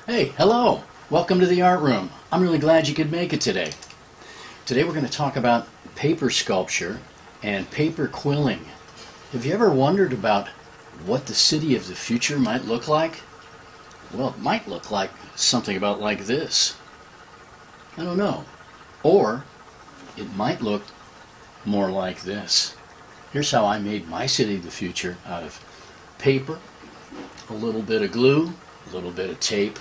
Hey, hello! Welcome to the art room. I'm really glad you could make it today. Today we're going to talk about paper sculpture and paper quilling. Have you ever wondered about what the city of the future might look like? Well, it might look like something about like this. I don't know. Or it might look more like this. Here's how I made my city of the future out of paper, a little bit of glue, a little bit of tape,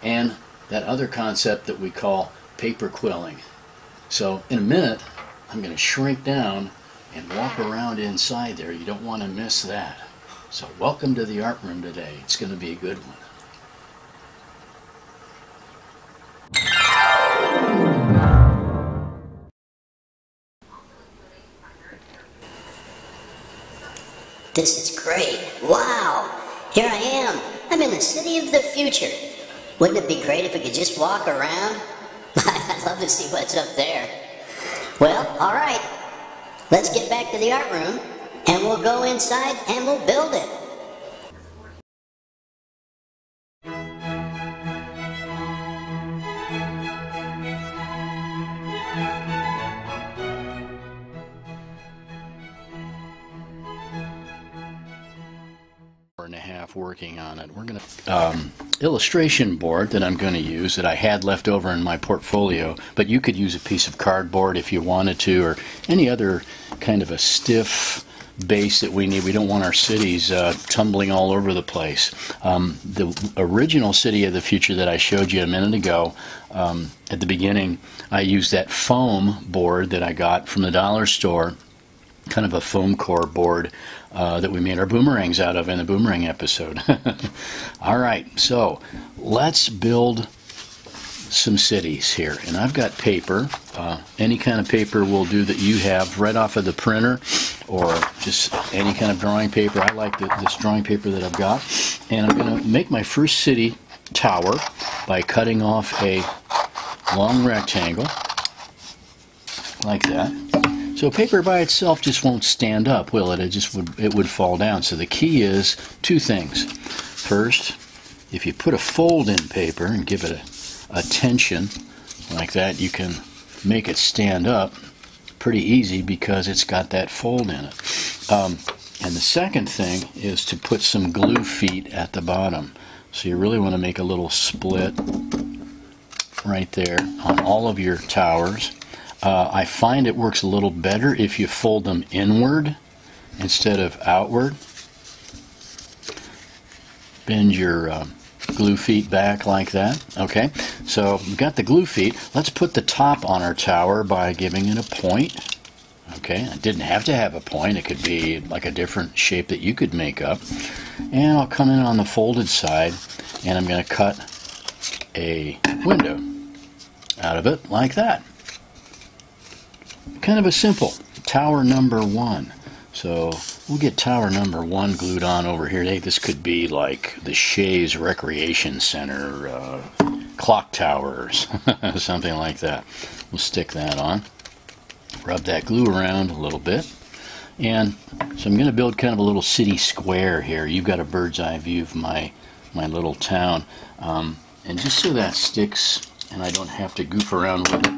and that other concept that we call paper quilling. So in a minute, I'm going to shrink down and walk around inside there. You don't want to miss that. So welcome to the art room today. It's going to be a good one. This is great. Wow! Here I am. I'm in the city of the future. Wouldn't it be great if we could just walk around? I'd love to see what's up there. Well, alright. Let's get back to the art room, and we'll go inside and we'll build it. And a half working on it. We're going to illustration board that I'm going to use that I had left over in my portfolio, but you could use a piece of cardboard if you wanted to, or any other kind of a stiff base that we need. We don't want our cities tumbling all over the place. The original city of the future that I showed you a minute ago, at the beginning, I used that foam board that I got from the dollar store, kind of a foam core board that we made our boomerangs out of in the boomerang episode. Alright, so let's build some cities here. And I've got paper. Any kind of paper will do that you have right off of the printer, or just any kind of drawing paper. I like this drawing paper that I've got. And I'm going to make my first city tower by cutting off a long rectangle like that. So paper by itself just won't stand up, will it? It would fall down. So the key is two things. First, if you put a fold in paper and give it a tension like that, you can make it stand up pretty easy because it's got that fold in it. And the second thing is to put some glue feet at the bottom. So you really want to make a little split right there on all of your towers. I find it works a little better if you fold them inward instead of outward. Bend your glue feet back like that. Okay, so we've got the glue feet. Let's put the top on our tower by giving it a point. Okay, it didn't have to have a point. It could be like a different shape that you could make up. And I'll come in on the folded side, and I'm going to cut a window out of it like that. Kind of a simple tower number one. So we'll get tower number one glued on over here. This could be like the Shay's Recreation Center, clock towers, something like that. We'll stick that on. Rub that glue around a little bit. And so I'm going to build kind of a little city square here. You've got a bird's eye view of my little town. And just so that sticks and I don't have to goof around with it,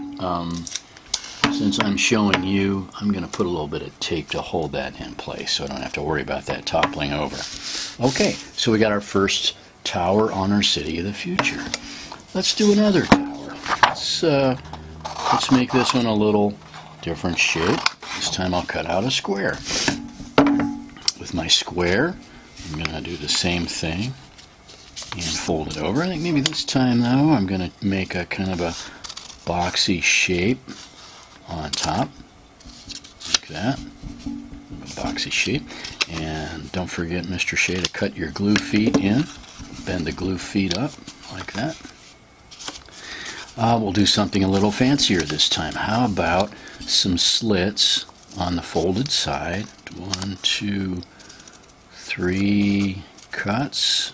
since I'm showing you, I'm going to put a little bit of tape to hold that in place so I don't have to worry about that toppling over. Okay, so we got our first tower on our city of the future. Let's do another tower. Let's make this one a little different shape. This time I'll cut out a square. With my square, I'm going to do the same thing and fold it over. I think maybe this time, though, I'm going to make a kind of a boxy shape on top, like that, a boxy shape. And don't forget, Mr.Shay, to cut your glue feet in. Bend the glue feet up like that. We'll do something a little fancier this time. How about some slits on the folded side? 1, 2, 3 cuts.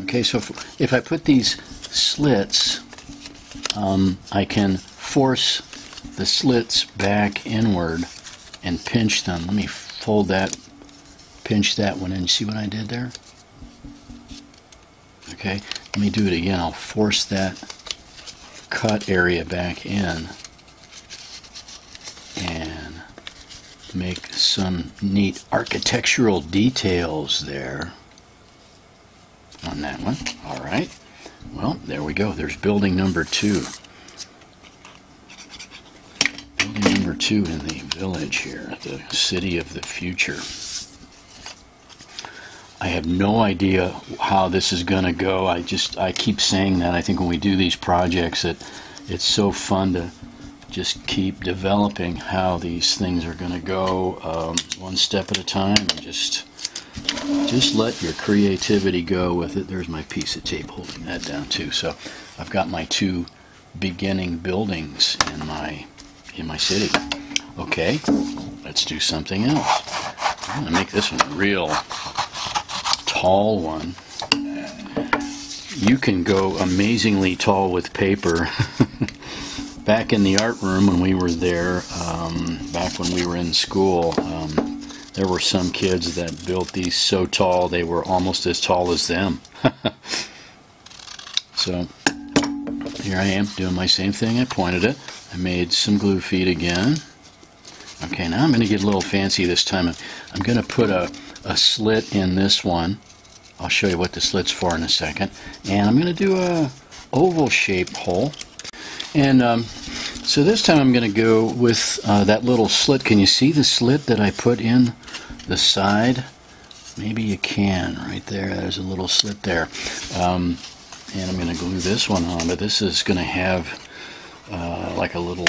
Okay, so if I put these slits, I can force the slits back inward and pinch them. Let me fold that, pinch that one in. See what I did there? Okay, let me do it again. I'll force that cut area back in and make some neat architectural details there on that one. All right. Well, there we go. There's building number 2. Building number 2 in the village here, the city of the future. I have no idea how this is going to go. I keep saying that. I think when we do these projects, it's so fun to just keep developing how these things are going to go, one step at a time, and just let your creativity go with it. There's my piece of tape holding that down too. So I've got my 2 beginning buildings in my city. Okay, let's do something else. I'm going to make this one a real tall one. You can go amazingly tall with paper. Back in the art room when we were there, back when we were in school, there were some kids that built these so tall they were almost as tall as them. So here I am doing my same thing. I pointed it. I made some glue feet again. Okay, now I'm going to get a little fancy this time. I'm going to put a slit in this one. I'll show you what the slit's for in a second. And I'm going to do a oval shaped hole. And so this time I'm going to go with that little slit. Can you see the slit that I put in the side? Maybe you can. Right there, there's a little slit there. And I'm going to glue this one on, but this is going to have like a little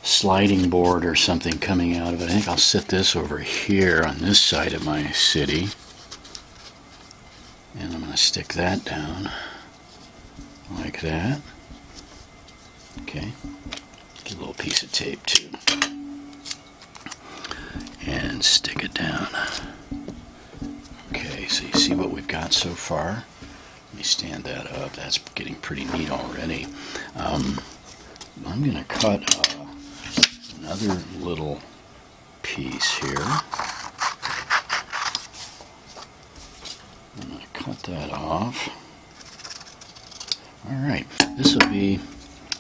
sliding board or something coming out of it. I think I'll set this over here on this side of my city. And I'm going to stick that down like that. Okay. Get a little piece of tape too. And stick it down. Okay, so you see what we've got so far? Let me stand that up. That's getting pretty neat already. I'm going to cut another little piece here. I'm going to cut that off. Alright, this will be,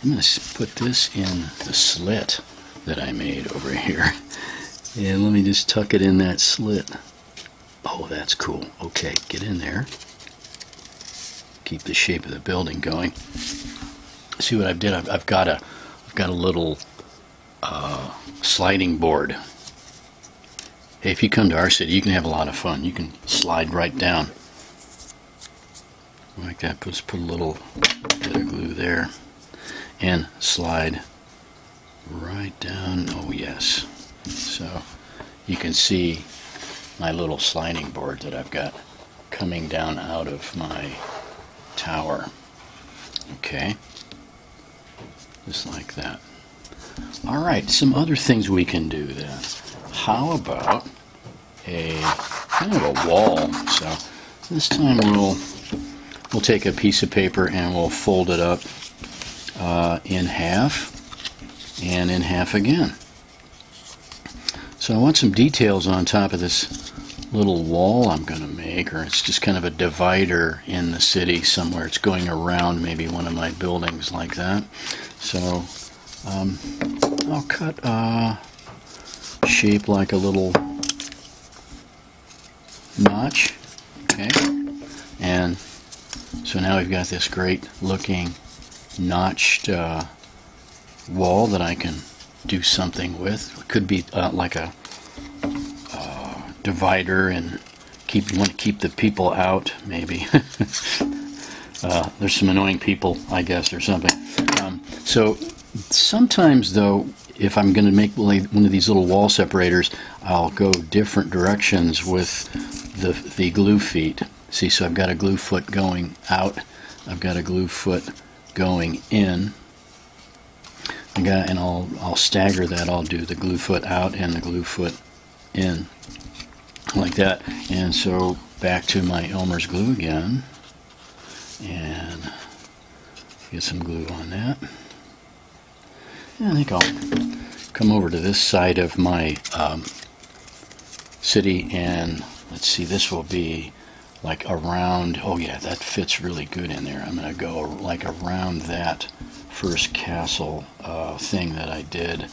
I'm going to put this in the slit that I made over here. And let me just tuck it in that slit. Oh, that's cool. Okay, get in there. Keep the shape of the building going. See what I've did? I've got a little sliding board. Hey, if you come to our city, you can have a lot of fun. You can slide right down like that. Just put a little bit of glue there and slide right down. Oh yes. So you can see my little sliding board that I've got coming down out of my tower. Okay, just like that. Alright, some other things we can do then. How about a kind of a wall? So this time we'll take a piece of paper and we'll fold it up in half and in half again. So I want some details on top of this little wall I'm going to make, or it's just kind of a divider in the city somewhere. It's going around maybe one of my buildings like that. So I'll cut a shape like a little notch. Okay, and so now we've got this great looking notched wall that I can do something with. It could be like a divider, and you want to keep the people out maybe. There's some annoying people, I guess, or something. So sometimes though, if I'm going to make one of these little wall separators, I'll go different directions with the glue feet. See, so I've got a glue foot going out, I've got a glue foot going in, and I'll stagger that. I'll do the glue foot out and the glue foot in, like that. And so back to my Elmer's glue again, and get some glue on that. And I think I'll come over to this side of my city, and let's see, this will be like around, oh yeah, that fits really good in there. I'm going to go like around that first castle thing that I did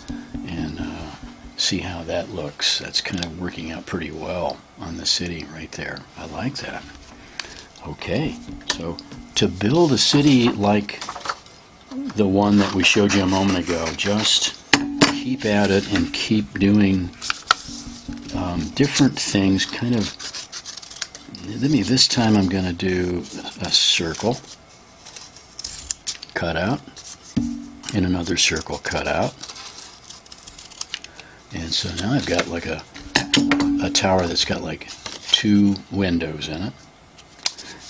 and see how that looks. That's kind of working out pretty well on the city right there. I like that. Okay, so to build a city like the one that we showed you a moment ago, just keep at it and keep doing different things. Kind of, this time I'm going to do a circle cut out and another circle cut out. And so now I've got like a tower that's got like 2 windows in it.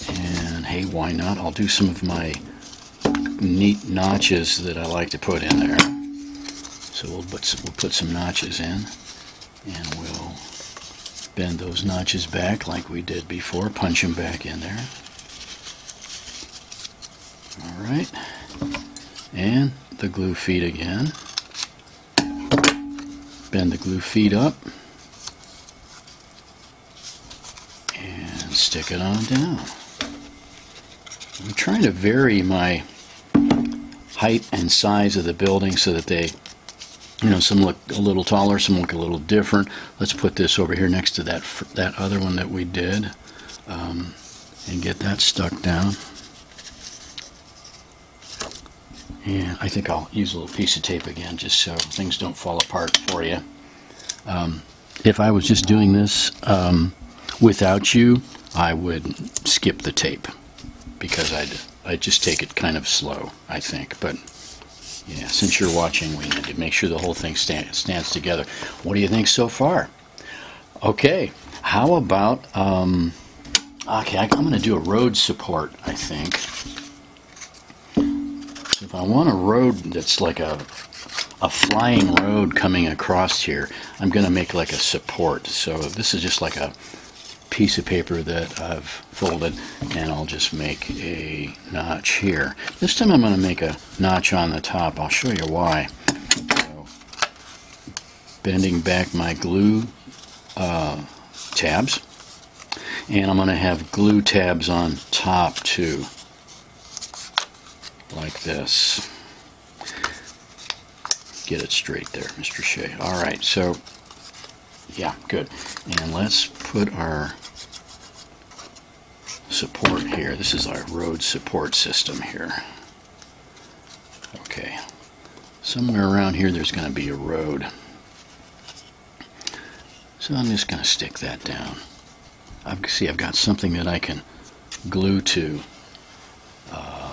And hey, why not? I'll do some of my neat notches that I like to put in there. So we'll put some notches in, and we'll bend those notches back like we did before. Punch them back in there. All right, and the glue feet again. Bend the glue feet up and stick it on down. I'm trying to vary my height and size of the building so that they, some look a little taller, some look a little different. Let's put this over here next to that other one that we did, and get that stuck down. And I think I'll use a little piece of tape again just so things don't fall apart for you. If I was just doing this without you, I would skip the tape because I'd just take it kind of slow, I think. But yeah, since you're watching, we need to make sure the whole thing stands together. What do you think so far? Okay, how about, okay, I'm going to do a road support, I think. If I want a road that's like a flying road coming across here, I'm going to make like a support. So this is just like a piece of paper that I've folded, and I'll just make a notch here. This time I'm going to make a notch on the top. I'll show you why. So, bending back my glue tabs, and I'm going to have glue tabs on top too. Like this. Get it straight there, Mr. Shay. Alright, so, yeah, good. And let's put our support here. This is our road support system here. Okay. Somewhere around here there's going to be a road. So I'm just going to stick that down. I've got something that I can glue to.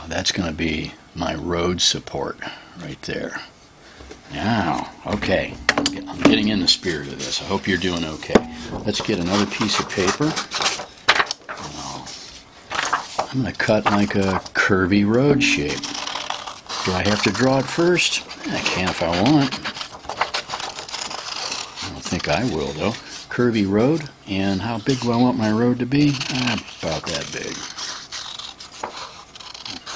That's going to be my road support right there. Now, okay, I'm getting in the spirit of this. I hope you're doing okay. Let's get another piece of paper. I'm going to cut like a curvy road shape. Do I have to draw it first? I can if I want. I don't think I will, though. Curvy road, and how big do I want my road to be? About that big.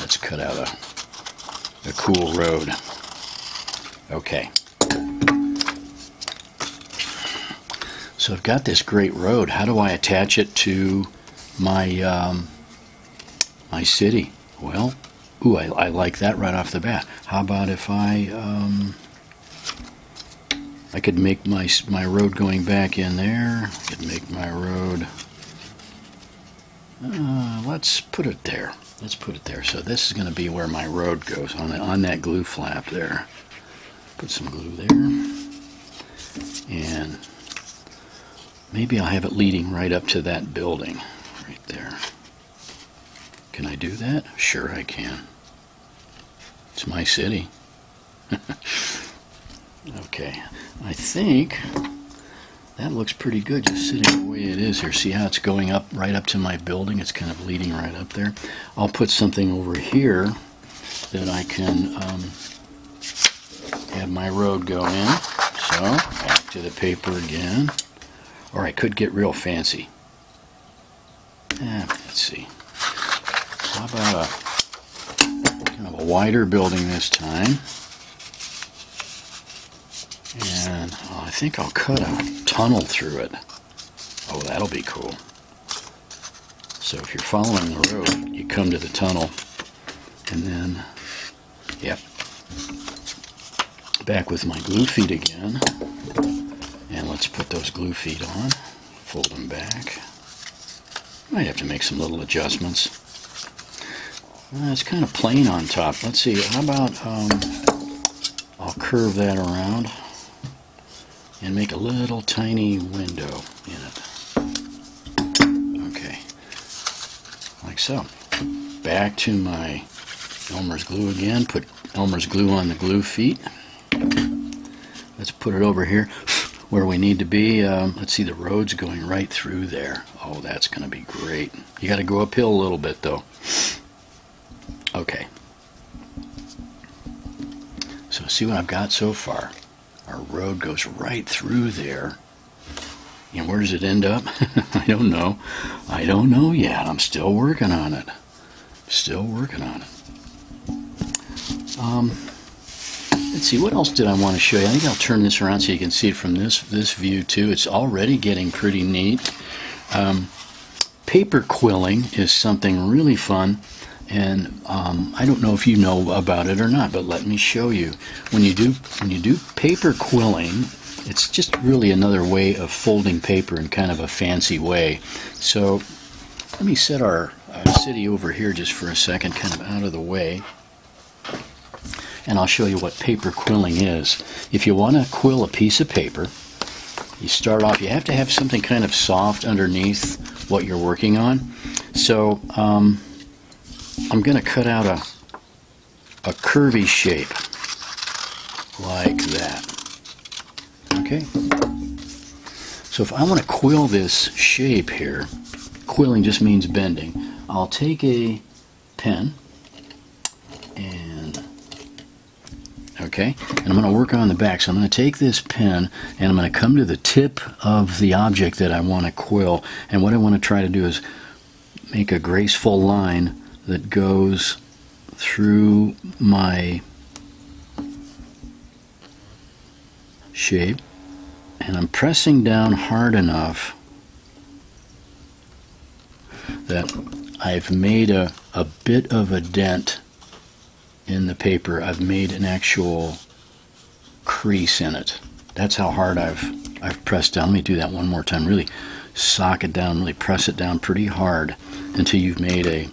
Let's cut out a cool road. Okay. So I've got this great road. How do I attach it to my my city? Well, ooh, I like that right off the bat. How about if I could make my road going back in there. I could make my road. Let's put it there. Let's put it there. So this is going to be where my road goes, on that glue flap there. Put some glue there. And maybe I'll have it leading right up to that building right there. Can I do that? Sure I can. It's my city. Okay. I think that looks pretty good just sitting the way it is here. See how it's going up right up to my building? It's kind of leading right up there. I'll put something over here that I can have my road go in. So, back to the paper again. Or I could get real fancy. Let's see. How about a kind of a wider building this time? And I think I'll cut a tunnel through it. Oh, that'll be cool. So if you're following the road, you come to the tunnel, and then, yep, back with my glue feet again. And let's put those glue feet on, fold them back. Might have to make some little adjustments. It's kind of plain on top. Let's see, how about I'll curve that around and make a little tiny window in it. Okay, like so. Back to my Elmer's glue again. Put Elmer's glue on the glue feet. Let's put it over here where we need to be. Let's see, the road's going right through there. Oh, that's going to be great. You got to go uphill a little bit though. Okay. So see what I've got so far. Our road goes right through there. And where does it end up? I don't know. I don't know yet. I'm still working on it. Still working on it. Let's see, what else did I want to show you? I think I'll turn this around so you can see it from this view too. It's already getting pretty neat. Paper quilling is something really fun. And I don't know if you know about it or not, but let me show you. When you do paper quilling, it's just really another way of folding paper in kind of a fancy way. So let me set our city over here just for a second, kind of out of the way, and I'll show you what paper quilling is. If you want to quill a piece of paper, you start off, you have to have something kind of soft underneath what you're working on. So I'm going to cut out a curvy shape like that. Okay? So if I want to quill this shape here, quilling just means bending. I'll take a pen and, okay, and I'm going to work on the back. So I'm going to take this pen and I'm going to come to the tip of the object that I want to quill. And what I want to try to do is make a graceful line that goes through my shape, and I'm pressing down hard enough that I've made a bit of a dent in the paper. I've made an actual crease in it. That's how hard I've pressed down. Let me do that one more time. Really sock it down, really press it down pretty hard until you've made a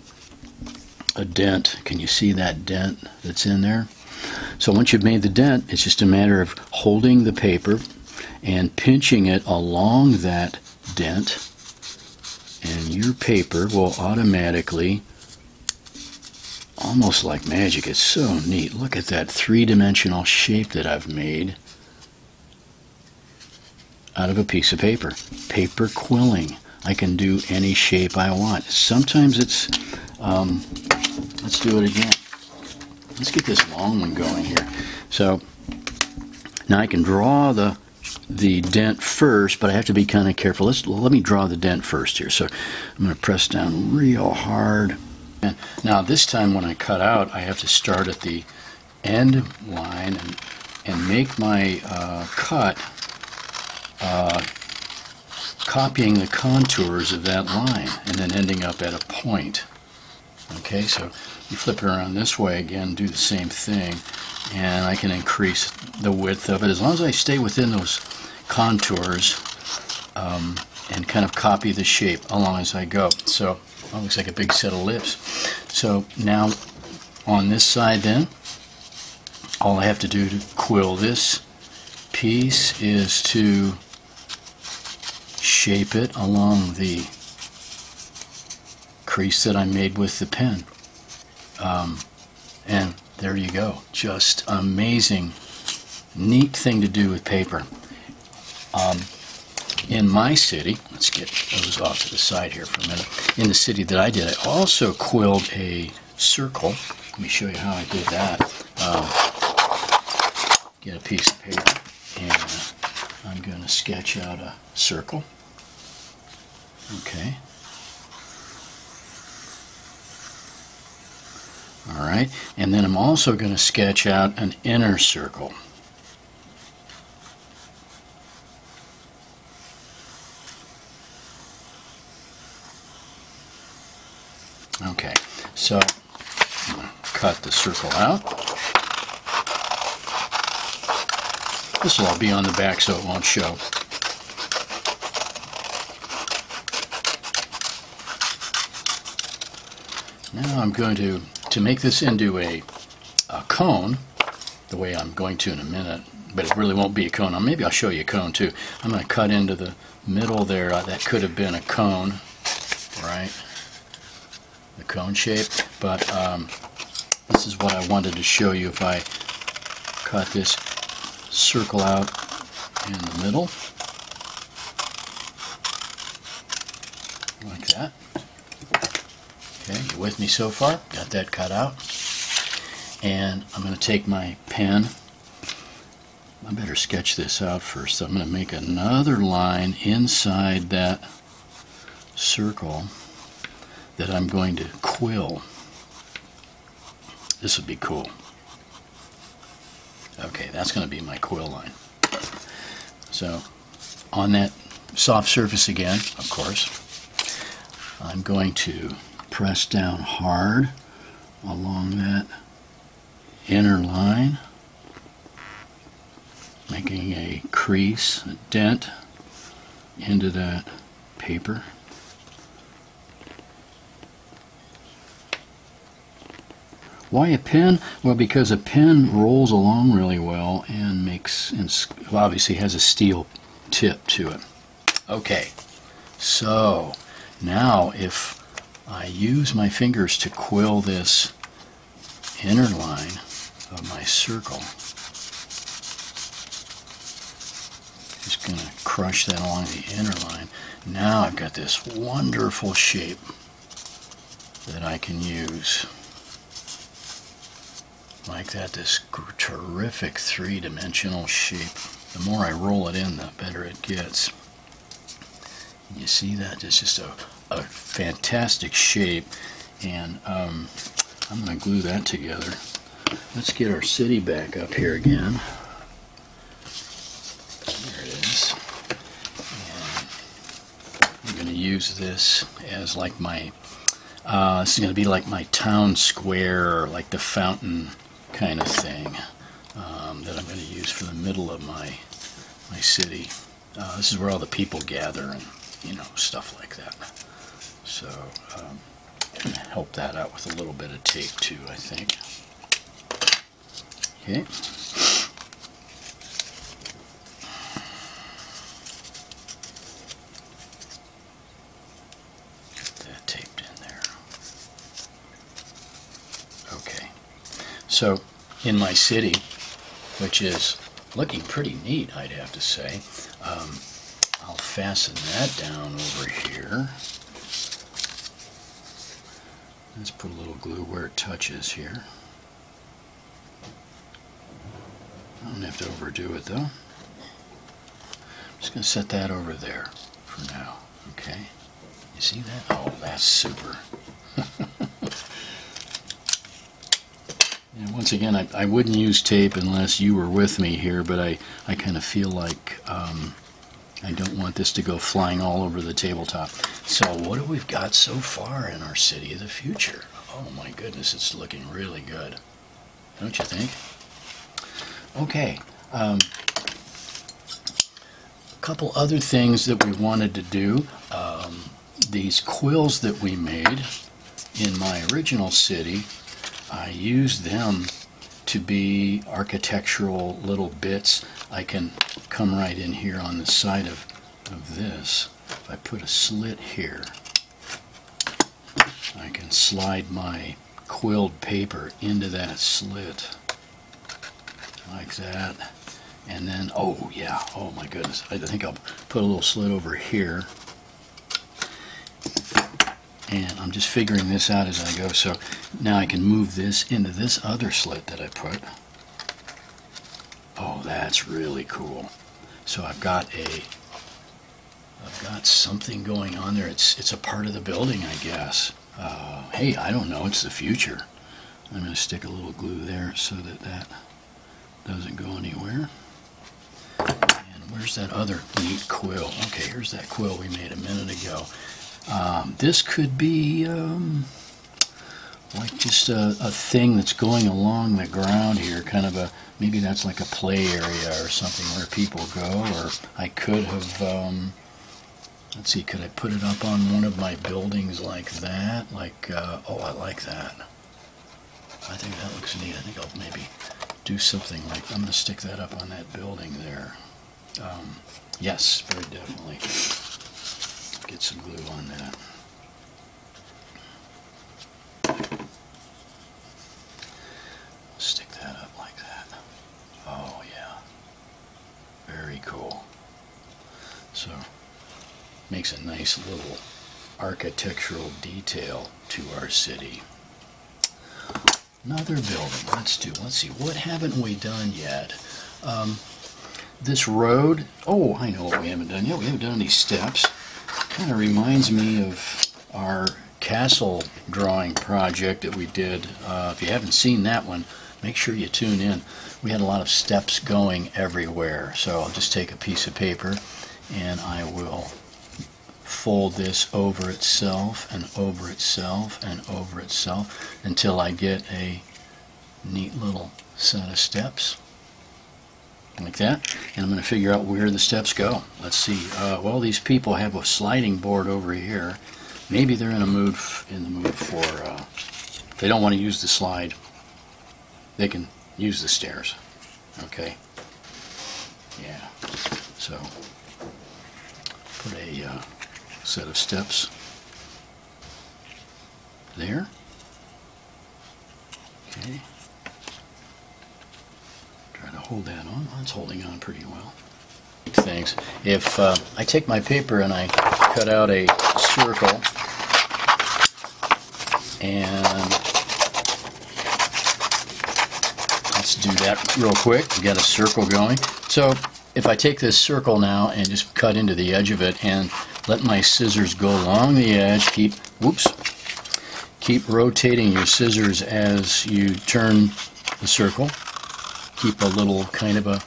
dent. Can you see that dent that's in there? So once you've made the dent, it's just a matter of holding the paper and pinching it along that dent, and your paper will automatically, almost like magic, it's so neat. Look at that three-dimensional shape that I've made out of a piece of paper. Paper quilling. I can do any shape I want. Sometimes it's let's do it again. Let's get this long one going here. So now I can draw the dent first, but I have to be kind of careful. Let me draw the dent first here. So I'm going to press down real hard. And now this time when I cut out, I have to start at the end line and make my cut copying the contours of that line and then ending up at a point. Okay, so you flip it around this way again, do the same thing, and I can increase the width of it as long as I stay within those contours and kind of copy the shape along as I go. So it looks like a big set of lips. So now on this side then, all I have to do to quill this piece is to shape it along the crease that I made with the pen. And there you go. Just amazing, neat thing to do with paper. In my city, let's get those off to the side here for a minute. In the city that I did, I also quilled a circle. Let me show you how I did that. Get a piece of paper and I'm going to sketch out a circle. Okay. Alright, and then I'm also going to sketch out an inner circle. Okay, so I'm going to cut the circle out. This will all be on the back so it won't show. Now I'm going to make this into a cone, the way I'm going to in a minute, but it really won't be a cone. Maybe I'll show you a cone too. I'm going to cut into the middle there. That could have been a cone, right? The cone shape, but this is what I wanted to show you if I cut this circle out in the middle, like that. Okay, you with me so far? Got that cut out. And I'm going to take my pen. I better sketch this out first. So I'm going to make another line inside that circle that I'm going to quill. This would be cool. Okay, that's going to be my quill line. So on that soft surface again, of course, I'm going to press down hard along that inner line, making a crease, a dent into that paper. Why a pen? Well, because a pen rolls along really well and obviously has a steel tip to it. Okay, so now if I use my fingers to quill this inner line of my circle, just going to crush that along the inner line. Now I've got this wonderful shape that I can use. Like that, this terrific three-dimensional shape. The more I roll it in, the better it gets. You see that? It's just a fantastic shape, and I'm going to glue that together. Let's get our city back up here again. There it is. And I'm going to use this as like my, this is going to be like my town square, or like the fountain kind of thing that I'm going to use for the middle of my city. This is where all the people gather and, you know, stuff like that. So I'm going to help that out with a little bit of tape too, I think. Okay. Get that taped in there. Okay. So in my city, which is looking pretty neat, I'd have to say, I'll fasten that down over here. Let's put a little glue where it touches here. I don't have to overdo it though. I'm just going to set that over there for now. Okay. You see that? Oh, that's super. And once again, I wouldn't use tape unless you were with me here, but I kind of feel like I don't want this to go flying all over the tabletop. So what have we got so far in our city of the future? Oh my goodness, it's looking really good. Don't you think? Okay. A couple other things that we wanted to do. These quills that we made in my original city, I used them to be architectural little bits. I can come right in here on the side of this. If I put a slit here, I can slide my quilled paper into that slit like that. And then, oh yeah, oh my goodness, I think I'll put a little slit over here. And I'm just figuring this out as I go, so now I can move this into this other slit that I put. Oh, that's really cool. So I've got something going on there. It's a part of the building, I guess. Hey, I don't know, it's the future. I'm going to stick a little glue there so that that doesn't go anywhere. And where's that other neat quill? Okay, here's that quill we made a minute ago. This could be like just a thing that's going along the ground here, kind of a, maybe that's like a play area or something where people go, or I could have, let's see, could I put it up on one of my buildings like that? Like, oh, I like that. I think that looks neat. I think I'll maybe do something like, I'm going to stick that up on that building there. Yes, very definitely. Get some glue on that. Stick that up like that. Oh yeah, very cool. So makes a nice little architectural detail to our city. Another building. Let's see, what haven't we done yet? This road, oh, I know what we haven't done yet. We haven't done any steps. Kind of reminds me of our castle drawing project that we did. If you haven't seen that one, make sure you tune in. We had a lot of steps going everywhere. So I'll just take a piece of paper and I will fold this over itself and over itself and over itself until I get a neat little set of steps like that, and I'm going to figure out where the steps go. Let's see. Well, these people have a sliding board over here. Maybe they're in the mood for if they don't want to use the slide, they can use the stairs. Okay. Yeah. So put a set of steps there. Okay. Try to hold that on. Oh, it's holding on pretty well. Things. If I take my paper and I cut out a circle and let's do that real quick. We got a circle going. So if I take this circle now and just cut into the edge of it and let my scissors go along the edge, keep rotating your scissors as you turn the circle. Keep a little kind of a,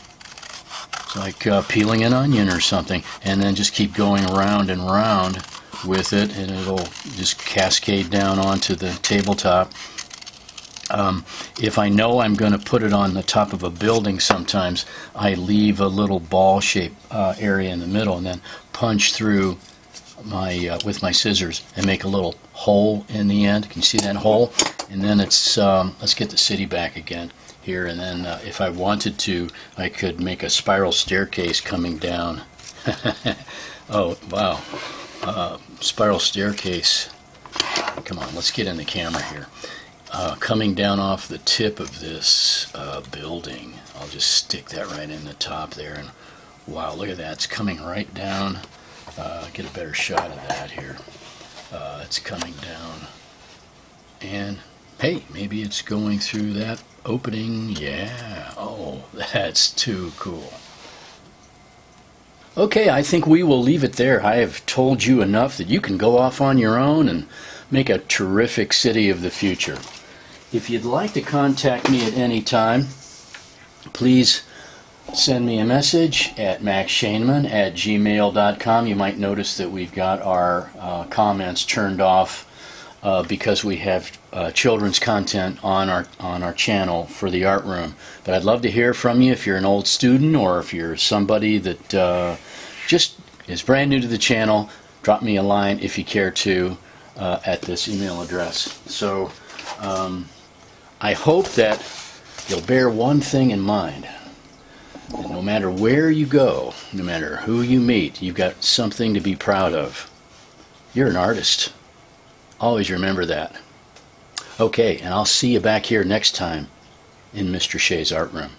it's like peeling an onion or something, and then just keep going round and round with it, and it'll just cascade down onto the tabletop. If I know I'm going to put it on the top of a building, sometimes I leave a little ball-shaped area in the middle and then punch through my with my scissors and make a little hole in the end. Can you see that hole? And then it's let's get the city back again here, and then if I wanted to, I could make a spiral staircase coming down. Oh wow, spiral staircase. Come on, let's get in the camera here. Coming down off the tip of this building. I'll just stick that right in the top there, and wow, look at that, it's coming right down. Get a better shot of that here. It's coming down, and hey, maybe it's going through that opening. Yeah, oh, that's too cool. Okay, I think we will leave it there. I have told you enough that you can go off on your own and make a terrific city of the future. If you'd like to contact me at any time, please send me a message at maxshaneman@gmail.com. You might notice that we've got our comments turned off because we have children's content on our channel for the art room. But I'd love to hear from you if you're an old student or if you're somebody that just is brand new to the channel. Drop me a line if you care to at this email address. So I hope that you'll bear one thing in mind. And no matter where you go, no matter who you meet, you've got something to be proud of. You're an artist. Always remember that. Okay, and I'll see you back here next time in Mr. Shay's Art Room.